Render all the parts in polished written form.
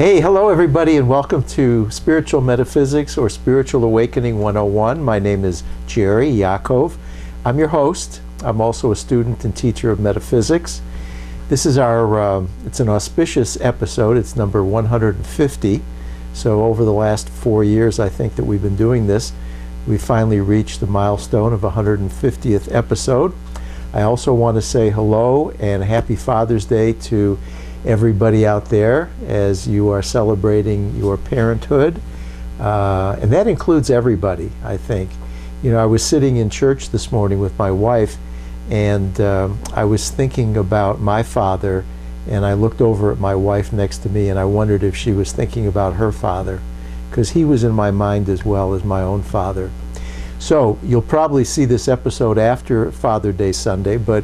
Hey, hello everybody, and welcome to Spiritual Metaphysics or Spiritual Awakening 101. My name is Jerry Yaakov. I'm your host. I'm also a student and teacher of metaphysics. This is it's an auspicious episode. It's number 150. So over the last 4 years, I think that we've been doing this. We finally reached the milestone of 150th episode. I also want to say hello and happy Father's Day to everybody out there as you are celebrating your parenthood. And that includes everybody, I think. You know, I was sitting in church this morning with my wife, and I was thinking about my father, and I looked over at my wife next to me, and I wondered if she was thinking about her father, because he was in my mind as well as my own father. So you'll probably see this episode after Father Day Sunday, but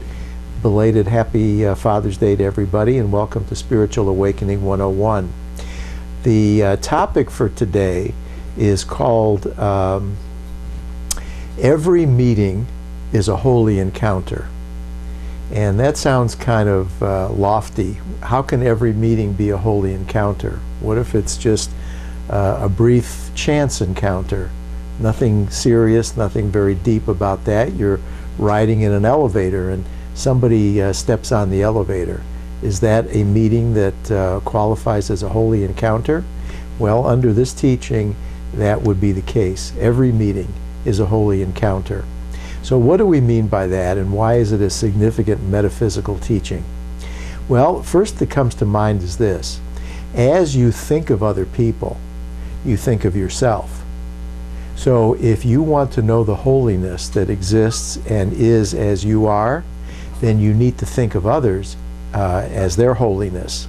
belated happy Father's Day to everybody, and welcome to Spiritual Awakening 101. The topic for today is called Every Meeting is a Holy Encounter. And that sounds kind of lofty. How can every meeting be a holy encounter? What if it's just a brief chance encounter? Nothing serious, nothing very deep about that. You're riding in an elevator and somebody steps on the elevator. Is that a meeting that qualifies as a holy encounter? Well, under this teaching, that would be the case. Every meeting is a holy encounter. So what do we mean by that, and why is it a significant metaphysical teaching? Well, first that comes to mind is this. As you think of other people, you think of yourself. So if you want to know the holiness that exists and is as you are, then you need to think of others as their holiness.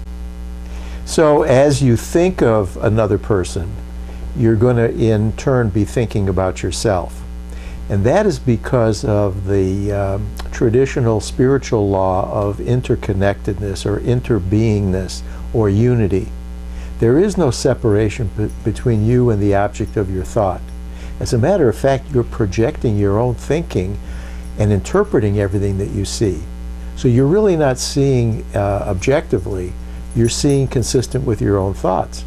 So as you think of another person, you're going to in turn be thinking about yourself. And that is because of the traditional spiritual law of interconnectedness or interbeingness or unity. There is no separation between you and the object of your thought. As a matter of fact, you're projecting your own thinking and interpreting everything that you see. So you're really not seeing objectively, you're seeing consistent with your own thoughts.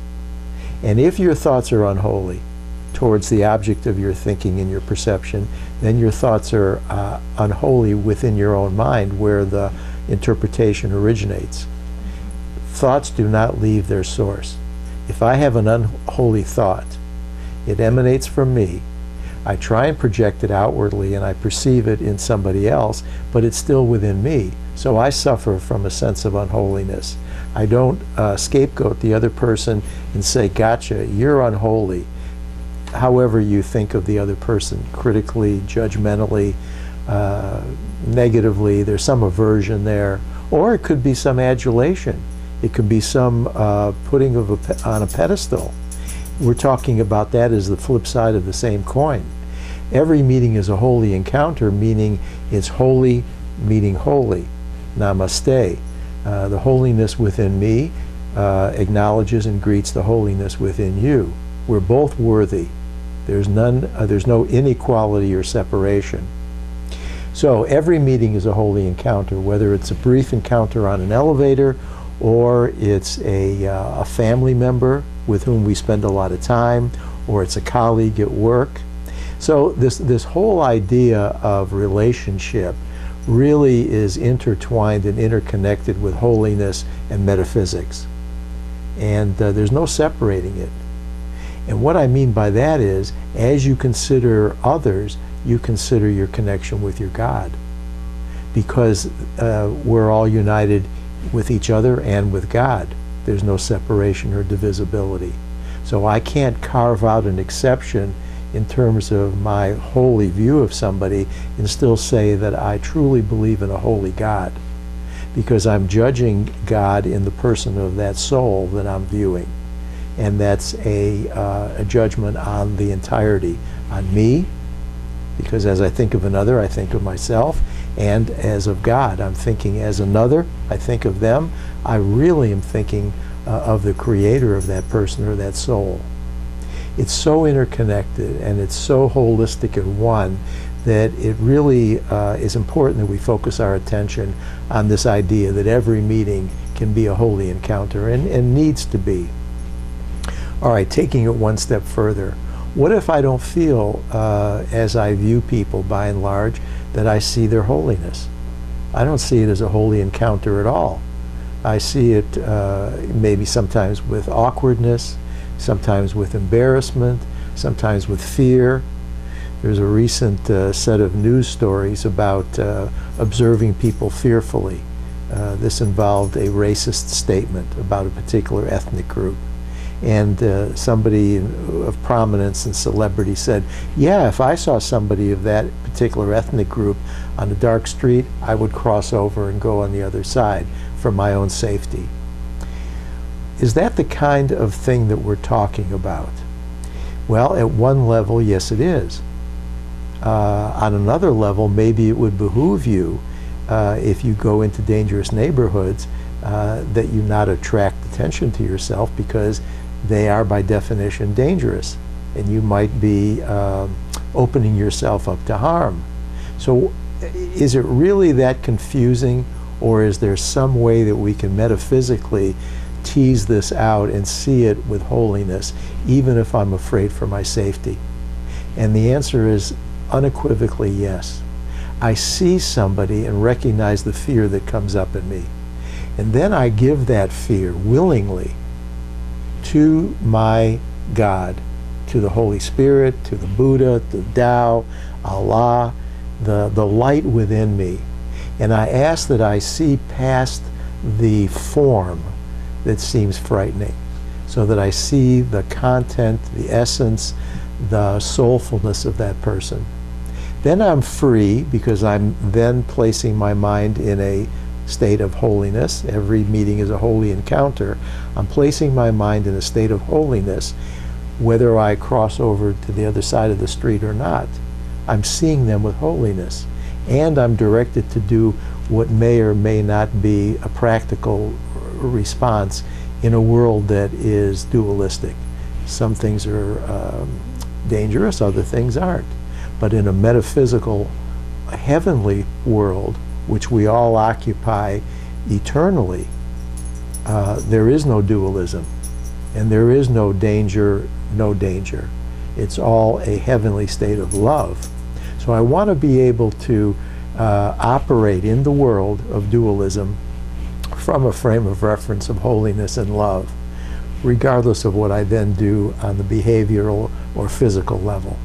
And if your thoughts are unholy towards the object of your thinking and your perception, then your thoughts are unholy within your own mind where the interpretation originates. Thoughts do not leave their source. If I have an unholy thought, it emanates from me. I try and project it outwardly and I perceive it in somebody else, but it's still within me. So I suffer from a sense of unholiness. I don't scapegoat the other person and say, gotcha, you're unholy. However you think of the other person, critically, judgmentally, negatively, there's some aversion there. Or it could be some adulation. It could be some putting on a pedestal. We're talking about that as the flip side of the same coin. Every meeting is a holy encounter, meaning it's holy meeting holy. Namaste. The holiness within me acknowledges and greets the holiness within you. We're both worthy. There's no inequality or separation. So every meeting is a holy encounter, whether it's a brief encounter on an elevator or it's a family member with whom we spend a lot of time, or it's a colleague at work. So this whole idea of relationship really is intertwined and interconnected with holiness and metaphysics. And there's no separating it. And what I mean by that is, as you consider others, you consider your connection with your God. Because we're all united with each other and with God. There's no separation or divisibility. So I can't carve out an exception in terms of my holy view of somebody and still say that I truly believe in a holy God, because I'm judging God in the person of that soul that I'm viewing. And that's a judgment on the entirety, on me, because as I think of another, I think of myself, and as of God, I'm thinking as another, I think of them. I really am thinking of the creator of that person or that soul. It's so interconnected and it's so holistic in one that it really is important that we focus our attention on this idea that every meeting can be a holy encounter, and needs to be. All right, taking it one step further, what if I don't feel, as I view people by and large, that I see their holiness? I don't see it as a holy encounter at all. I see it maybe sometimes with awkwardness, sometimes with embarrassment, sometimes with fear. There's a recent set of news stories about observing people fearfully. This involved a racist statement about a particular ethnic group. And somebody of prominence and celebrity said, yeah, if I saw somebody of that particular ethnic group on a dark street, I would cross over and go on the other side for my own safety. Is that the kind of thing that we're talking about? Well, at one level, yes, it is. On another level, maybe it would behoove you, if you go into dangerous neighborhoods, that you not attract attention to yourself, because they are by definition dangerous, and you might be opening yourself up to harm. So is it really that confusing, or is there some way that we can metaphysically tease this out and see it with holiness, even if I'm afraid for my safety? And the answer is unequivocally yes. I see somebody and recognize the fear that comes up in me. And then I give that fear willingly to my God, to the Holy Spirit, to the Buddha, the Tao, Allah, the light within me. And I ask that I see past the form that seems frightening, so that I see the content, the essence, the soulfulness of that person. Then I'm free, because I'm then placing my mind in a state of holiness. Every meeting is a holy encounter. I'm placing my mind in a state of holiness, whether I cross over to the other side of the street or not. I'm seeing them with holiness, and I'm directed to do what may or may not be a practical response in a world that is dualistic. Some things are dangerous, other things aren't. But in a metaphysical, heavenly world, which we all occupy eternally, there is no dualism, and there is no danger, no danger. It's all a heavenly state of love. So I want to be able to operate in the world of dualism from a frame of reference of holiness and love, regardless of what I then do on the behavioral or physical level.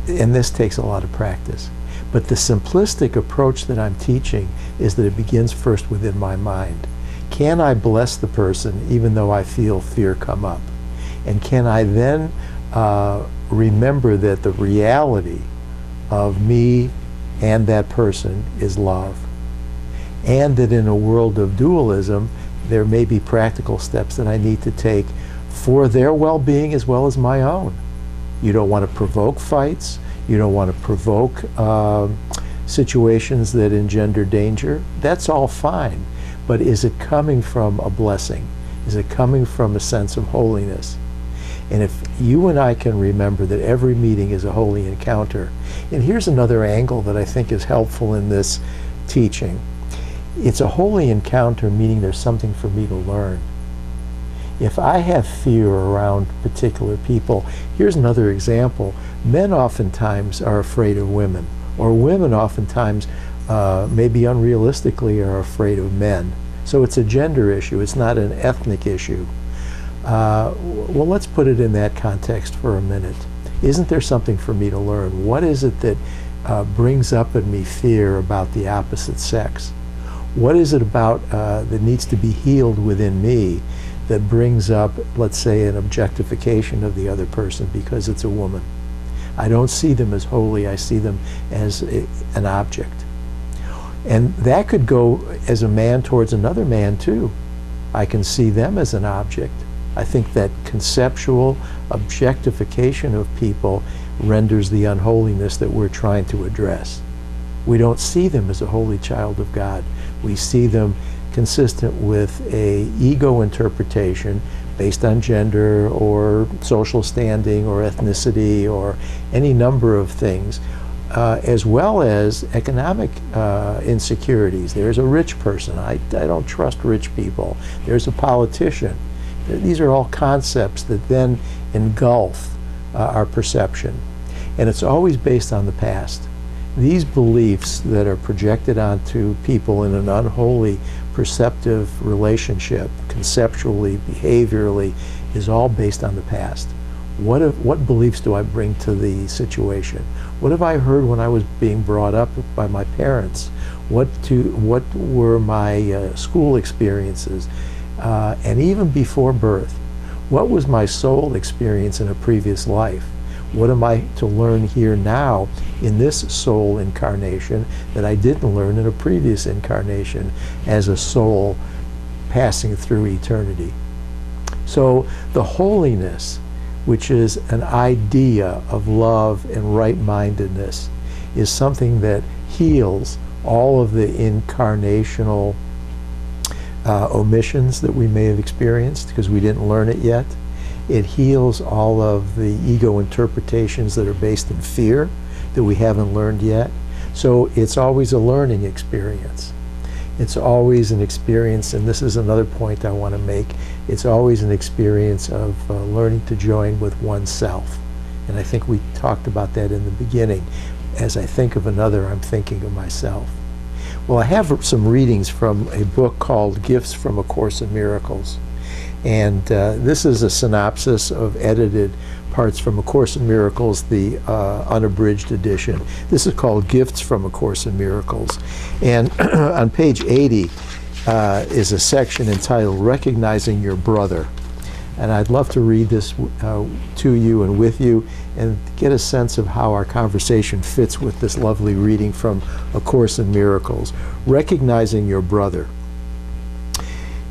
And this takes a lot of practice. But the simplistic approach that I'm teaching is that it begins first within my mind. Can I bless the person even though I feel fear come up? And can I then remember that the reality of me and that person is love? And that in a world of dualism, there may be practical steps that I need to take for their well-being as well as my own. You don't want to provoke fights. You don't want to provoke situations that engender danger. That's all fine. But is it coming from a blessing? Is it coming from a sense of holiness? And if you and I can remember that every meeting is a holy encounter, and here's another angle that I think is helpful in this teaching. It's a holy encounter, meaning there's something for me to learn. If I have fear around particular people, here's another example. Men oftentimes are afraid of women, or women oftentimes, maybe unrealistically, are afraid of men. So it's a gender issue, it's not an ethnic issue. Well, let's put it in that context for a minute. Isn't there something for me to learn? What is it that brings up in me fear about the opposite sex? What is it about that needs to be healed within me that brings up, let's say, an objectification of the other person because it's a woman? I don't see them as holy, I see them as an object. And that could go as a man towards another man too. I can see them as an object. I think that conceptual objectification of people renders the unholiness that we're trying to address. We don't see them as a holy child of God. We see them consistent with a ego interpretation based on gender or social standing or ethnicity or any number of things, as well as economic insecurities. There's a rich person. I don't trust rich people. There's a politician. These are all concepts that then engulf our perception. And it's always based on the past. These beliefs that are projected onto people in an unholy perceptive relationship, conceptually, behaviorally, is all based on the past. What beliefs do I bring to the situation? What have I heard when I was being brought up by my parents? What were my school experiences? And even before birth, what was my soul experience in a previous life? What am I to learn here now in this soul incarnation that I didn't learn in a previous incarnation as a soul passing through eternity? So the holiness, which is an idea of love and right-mindedness, is something that heals all of the incarnational omissions that we may have experienced because we didn't learn it yet. It heals all of the ego interpretations that are based in fear that we haven't learned yet. So it's always a learning experience. It's always an experience, and this is another point I want to make, it's always an experience of learning to join with oneself. And I think we talked about that in the beginning. As I think of another, I'm thinking of myself. Well, I have some readings from a book called Gifts from A Course in Miracles. And this is a synopsis of edited parts from A Course in Miracles, the unabridged edition. This is called Gifts from A Course in Miracles. And on page 80 is a section entitled Recognizing Your Brother. And I'd love to read this to you and with you and get a sense of how our conversation fits with this lovely reading from A Course in Miracles. Recognizing Your Brother.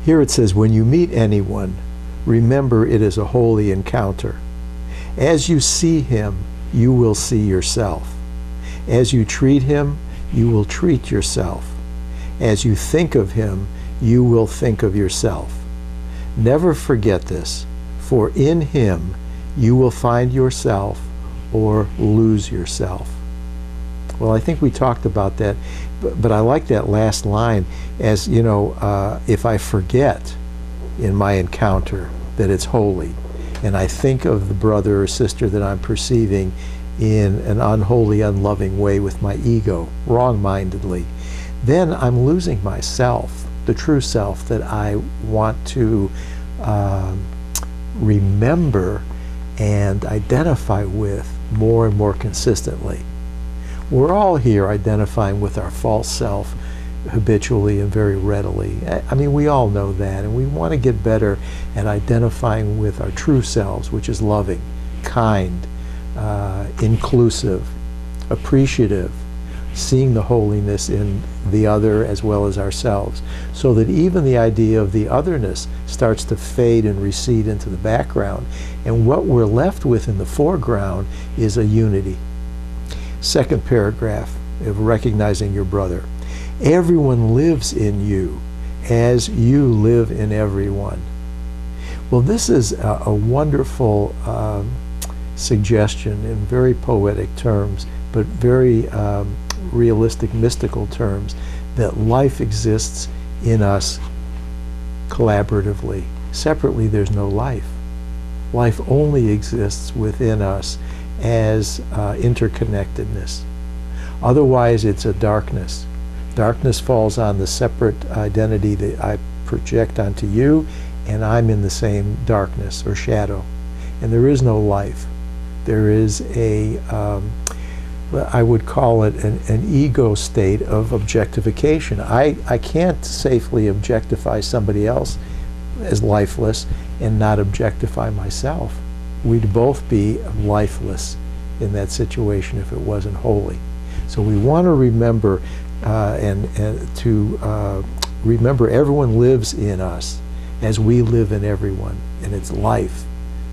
Here it says, when you meet anyone, remember it is a holy encounter. As you see him, you will see yourself. As you treat him, you will treat yourself. As you think of him, you will think of yourself. Never forget this, for in him you will find yourself or lose yourself. Well, I think we talked about that, but I like that last line as, you know, if I forget in my encounter that it's holy, and I think of the brother or sister that I'm perceiving in an unholy, unloving way with my ego, wrong-mindedly, then I'm losing myself, the true self that I want to remember and identify with more and more consistently. We're all here identifying with our false self habitually and very readily. I mean, we all know that, and we want to get better at identifying with our true selves, which is loving, kind, inclusive, appreciative, seeing the holiness in the other as well as ourselves, so that even the idea of the otherness starts to fade and recede into the background, and what we're left with in the foreground is a unity. Second paragraph of Recognizing Your Brother. Everyone lives in you as you live in everyone. Well, this is a wonderful suggestion in very poetic terms, but very realistic, mystical terms, that life exists in us collaboratively. Separately, there's no life. Life only exists within us as interconnectedness. Otherwise, it's a darkness. Darkness falls on the separate identity that I project onto you, and I'm in the same darkness or shadow. And there is no life. There is a, I would call it an ego state of objectification. I can't safely objectify somebody else as lifeless and not objectify myself. We'd both be lifeless in that situation if it wasn't holy. So we want to remember remember everyone lives in us as we live in everyone, and it's life.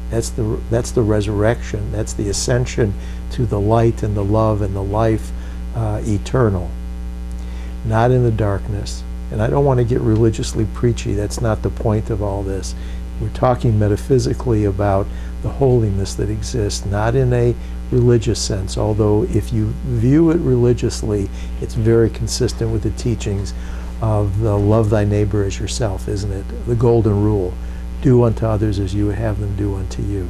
That's the resurrection. That's the ascension to the light and the love and the life eternal, not in the darkness. And I don't want to get religiously preachy. That's not the point of all this. We're talking metaphysically about the holiness that exists, not in a religious sense, although if you view it religiously, it's very consistent with the teachings of the love thy neighbor as yourself, isn't it? The golden rule. Do unto others as you would have them do unto you.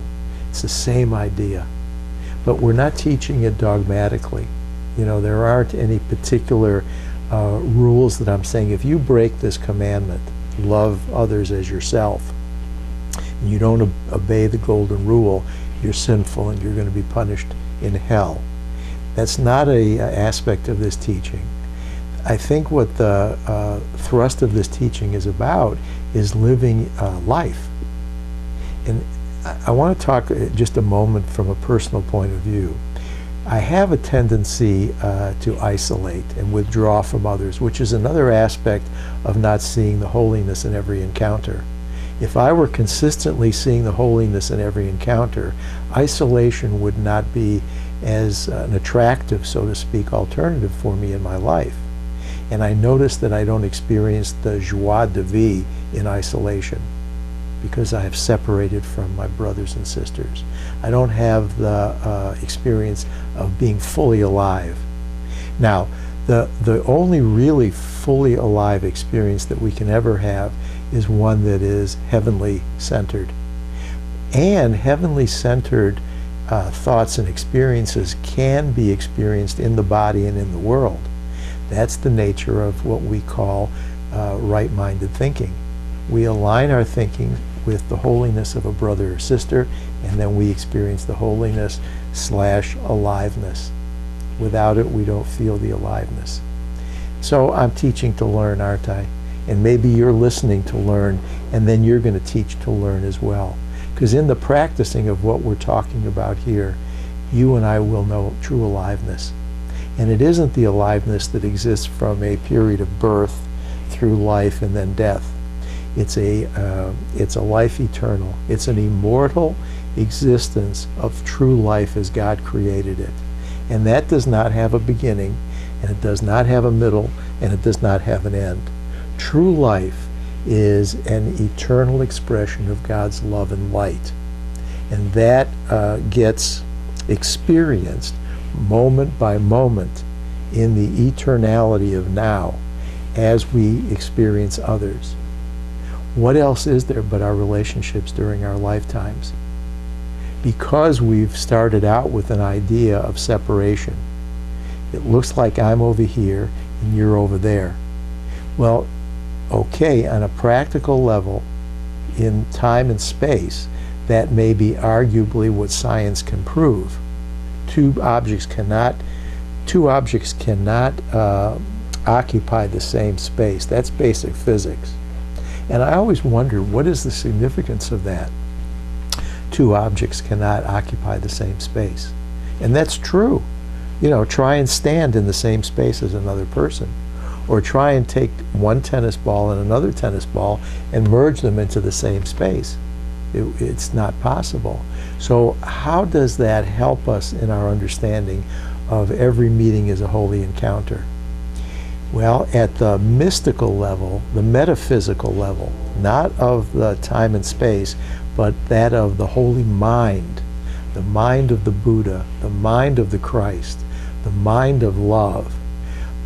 It's the same idea. But we're not teaching it dogmatically. You know, there aren't any particular rules that I'm saying, if you break this commandment, love others as yourself, and you don't obey the golden rule, you're sinful and you're going to be punished in hell. That's not a aspect of this teaching. I think what the thrust of this teaching is about is living life. And I want to talk just a moment from a personal point of view. I have a tendency to isolate and withdraw from others, which is another aspect of not seeing the holiness in every encounter. If I were consistently seeing the holiness in every encounter, isolation would not be as an attractive, so to speak, alternative for me in my life. And I notice that I don't experience the joie de vivre in isolation because I have separated from my brothers and sisters. I don't have the experience of being fully alive. Now, the only really fully alive experience that we can ever have is one that is heavenly centered. And heavenly centered thoughts and experiences can be experienced in the body and in the world. That's the nature of what we call right-minded thinking. We align our thinking with the holiness of a brother or sister, and then we experience the holiness / aliveness. Without it, we don't feel the aliveness. So I'm teaching to learn, aren't I? And maybe you're listening to learn, and then you're going to teach to learn as well. Because in the practicing of what we're talking about here, you and I will know true aliveness. And it isn't the aliveness that exists from a period of birth through life and then death. It's a life eternal. It's an immortal existence of true life as God created it. And that does not have a beginning, and it does not have a middle, and it does not have an end. True life is an eternal expression of God's love and light. And that gets experienced moment by moment in the eternality of now as we experience others. What else is there but our relationships during our lifetimes? Because we've started out with an idea of separation. It looks like I'm over here and you're over there. Well, okay, on a practical level, in time and space, that may be arguably what science can prove. Two objects cannot occupy the same space. That's basic physics. And I always wonder, what is the significance of that? Two objects cannot occupy the same space. And that's true. You know, try and stand in the same space as another person. Or try and take one tennis ball and another tennis ball and merge them into the same space. It's not possible. So how does that help us in our understanding of every meeting as a holy encounter? Well, at the mystical level, the metaphysical level, not of the time and space, but that of the holy mind, the mind of the Buddha, the mind of the Christ, the mind of love,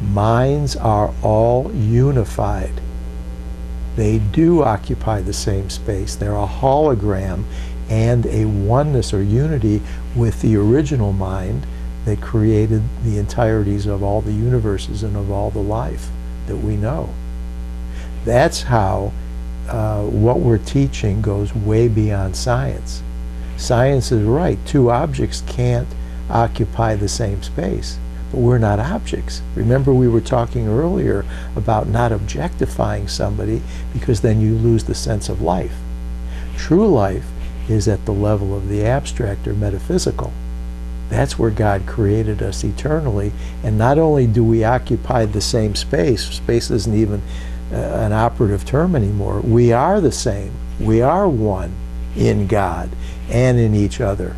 minds are all unified. They do occupy the same space. They're a hologram and a oneness or unity with the original mind that created the entireties of all the universes and of all the life that we know. That's how what we're teaching goes way beyond science. Science is right. Two objects can't occupy the same space. But we're not objects. Remember, we were talking earlier about not objectifying somebody, because then you lose the sense of life. True life is at the level of the abstract or metaphysical. That's where God created us eternally. And not only do we occupy the same space, space isn't even an operative term anymore, we are the same. We are one in God and in each other.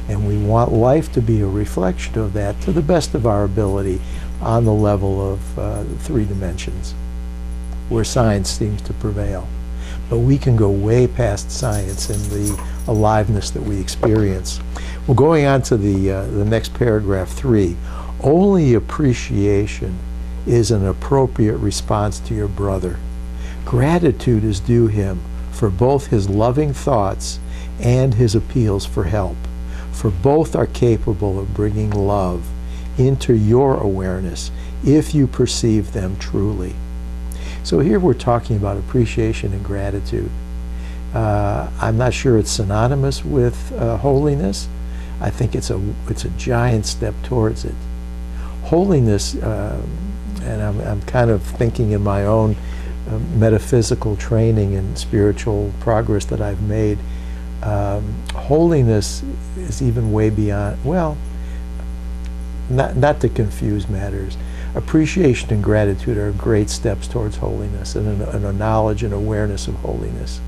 And we want life to be a reflection of that to the best of our ability on the level of 3 dimensions, where science seems to prevail. But we can go way past science in the aliveness that we experience. Well, going on to the next paragraph, 3. Only appreciation is an appropriate response to your brother. Gratitude is due him for both his loving thoughts and his appeals for help, for both are capable of bringing love into your awareness if you perceive them truly. So here we're talking about appreciation and gratitude. I'm not sure it's synonymous with holiness. I think it's a giant step towards it. Holiness, and I'm kind of thinking in my own metaphysical training and spiritual progress that I've made, holiness is even way beyond, well, not to confuse matters. Appreciation and gratitude are great steps towards holiness and a knowledge and awareness of holiness.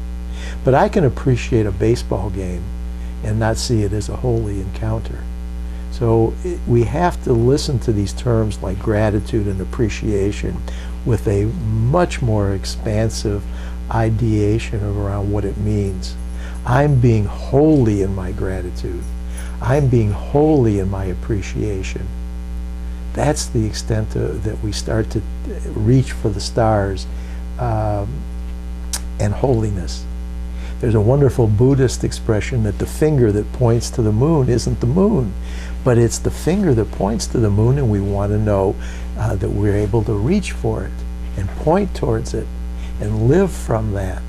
But I can appreciate a baseball game and not see it as a holy encounter. So we have to listen to these terms like gratitude and appreciation with a much more expansive ideation around what it means. I'm being holy in my gratitude. I'm being holy in my appreciation. That's the extent that we start to reach for the stars and holiness. There's a wonderful Buddhist expression that the finger that points to the moon isn't the moon, but it's the finger that points to the moon, and we want to know that we're able to reach for it and point towards it and live from that.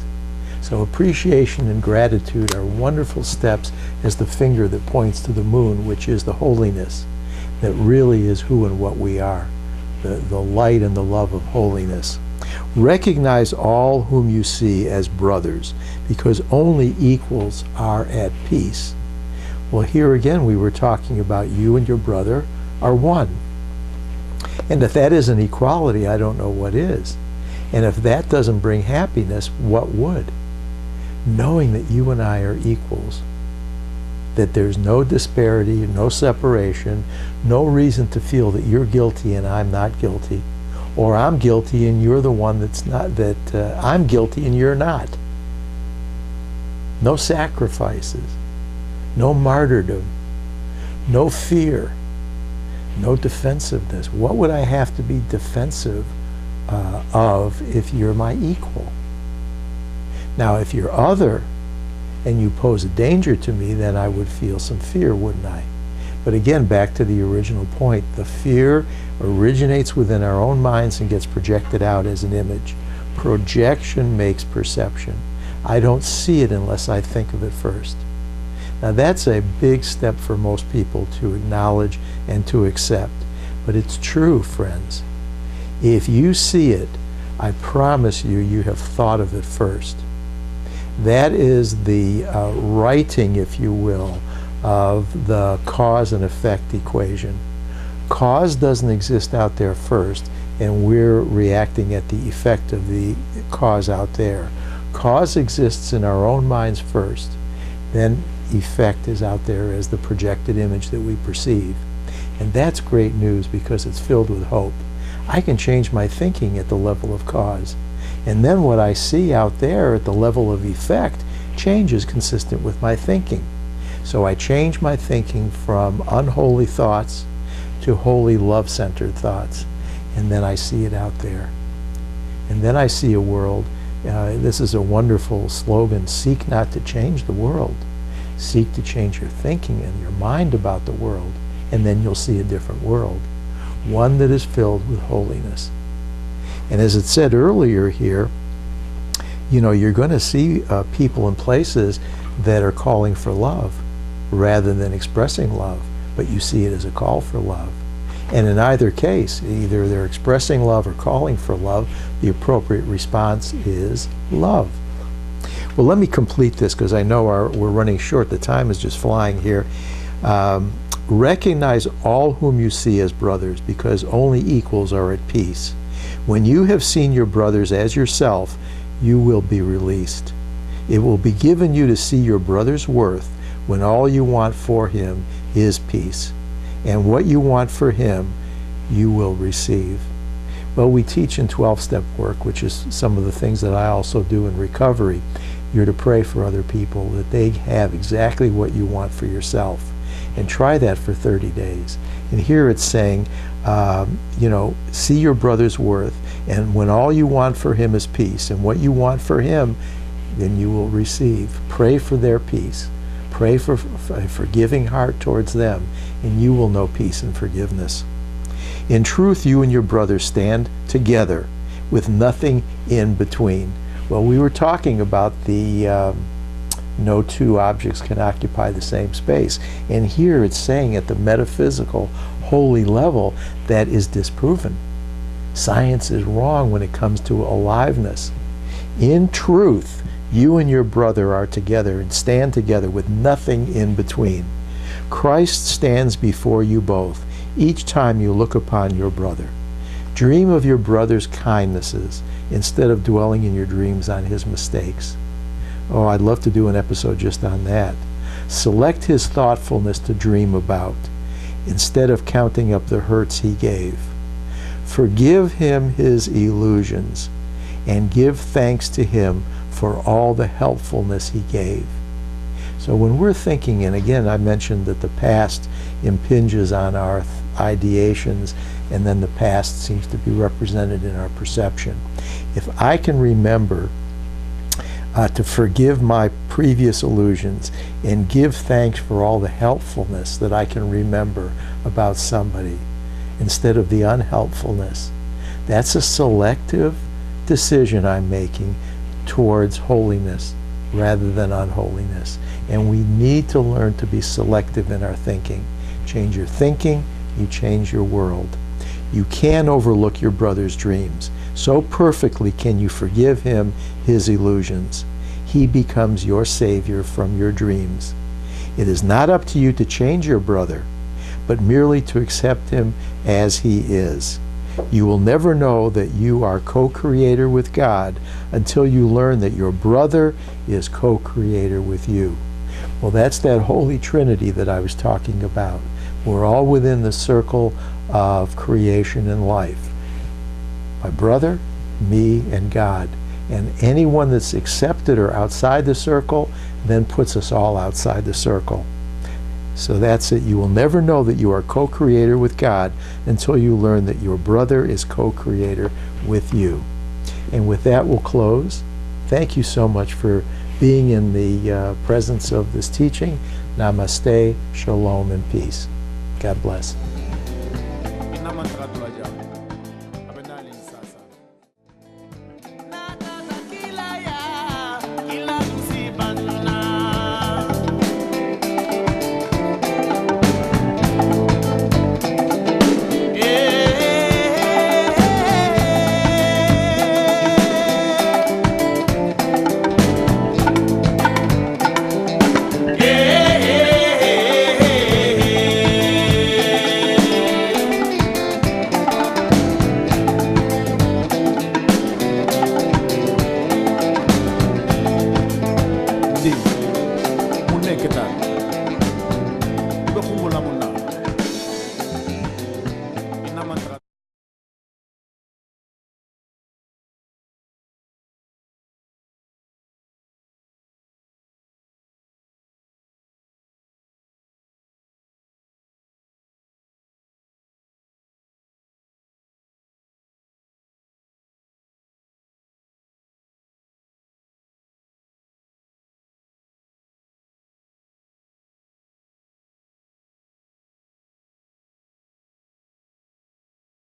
So appreciation and gratitude are wonderful steps as the finger that points to the moon, which is the holiness that really is who and what we are, the light and the love of holiness. Recognize all whom you see as brothers, because only equals are at peace. Well, here again we were talking about you and your brother are one. And if that isn't equality, I don't know what is. And if that doesn't bring happiness, what would? Knowing that you and I are equals, that there's no disparity, no separation, no reason to feel that you're guilty and I'm not guilty, or I'm guilty and you're the one that's not, that I'm guilty and you're not. No sacrifices, no martyrdom, no fear, no defensiveness. What would I have to be defensive of if you're my equal? Now, if you're other and you pose a danger to me, then I would feel some fear, wouldn't I? But again, back to the original point, the fear originates within our own minds and gets projected out as an image. Projection makes perception. I don't see it unless I think of it first. Now that's a big step for most people to acknowledge and to accept. But it's true, friends. If you see it, I promise you, you have thought of it first. That is the writing, if you will, of the cause and effect equation. Cause doesn't exist out there first, and we're reacting at the effect of the cause out there. Cause exists in our own minds first, then effect is out there as the projected image that we perceive. And that's great news because it's filled with hope. I can change my thinking at the level of cause. And then what I see out there at the level of effect changes consistent with my thinking. So I change my thinking from unholy thoughts to holy love-centered thoughts. And then I see it out there. And then I see a world. This is a wonderful slogan: seek not to change the world. Seek to change your thinking and your mind about the world. And then you'll see a different world. One that is filled with holiness. And as it said earlier here, you know, you're going to see people and places that are calling for love rather than expressing love, but you see it as a call for love. And in either case, either they're expressing love or calling for love, the appropriate response is love. Well, let me complete this because I know we're running short. The time is just flying here. Recognize all whom you see as brothers, because only equals are at peace. When you have seen your brothers as yourself, you will be released. It will be given you to see your brother's worth when all you want for him is peace. And what you want for him, you will receive. Well, we teach in 12-step work, which is some of the things that I also do in recovery. You're to pray for other people that they have exactly what you want for yourself. And try that for 30 days. And here it's saying, you know, see your brother's worth, and when all you want for him is peace, and what you want for him, then you will receive. Pray for their peace. Pray for a forgiving heart towards them, and you will know peace and forgiveness. In truth, you and your brother stand together with nothing in between. Well, we were talking about the no two objects can occupy the same space. And here it's saying at the metaphysical, holy level, that is disproven. Science is wrong when it comes to aliveness. In truth, you and your brother are together and stand together with nothing in between. Christ stands before you both each time you look upon your brother. Dream of your brother's kindnesses instead of dwelling in your dreams on his mistakes. Oh, I'd love to do an episode just on that. Select his thoughtfulness to dream about instead of counting up the hurts he gave. Forgive him his illusions and give thanks to him for all the helpfulness he gave. So when we're thinking, and again I mentioned that the past impinges on our ideations, and then the past seems to be represented in our perception. If I can remember to forgive my previous illusions and give thanks for all the helpfulness that I can remember about somebody instead of the unhelpfulness, that's a selective decision I'm making towards holiness rather than unholiness. And we need to learn to be selective in our thinking. Change your thinking, you change your world. You can overlook your brother's dreams. So perfectly can you forgive him his illusions. He becomes your savior from your dreams. It is not up to you to change your brother, but merely to accept him as he is. You will never know that you are co-creator with God until you learn that your brother is co-creator with you. Well, that's that Holy Trinity that I was talking about. We're all within the circle of creation and life. My brother, me, and God. And anyone that's accepted or outside the circle then puts us all outside the circle. So that's it. You will never know that you are co-creator with God until you learn that your brother is co-creator with you. And with that, we'll close. Thank you so much for being in the presence of this teaching. Namaste, shalom, and peace. God bless. Nama 100 aja.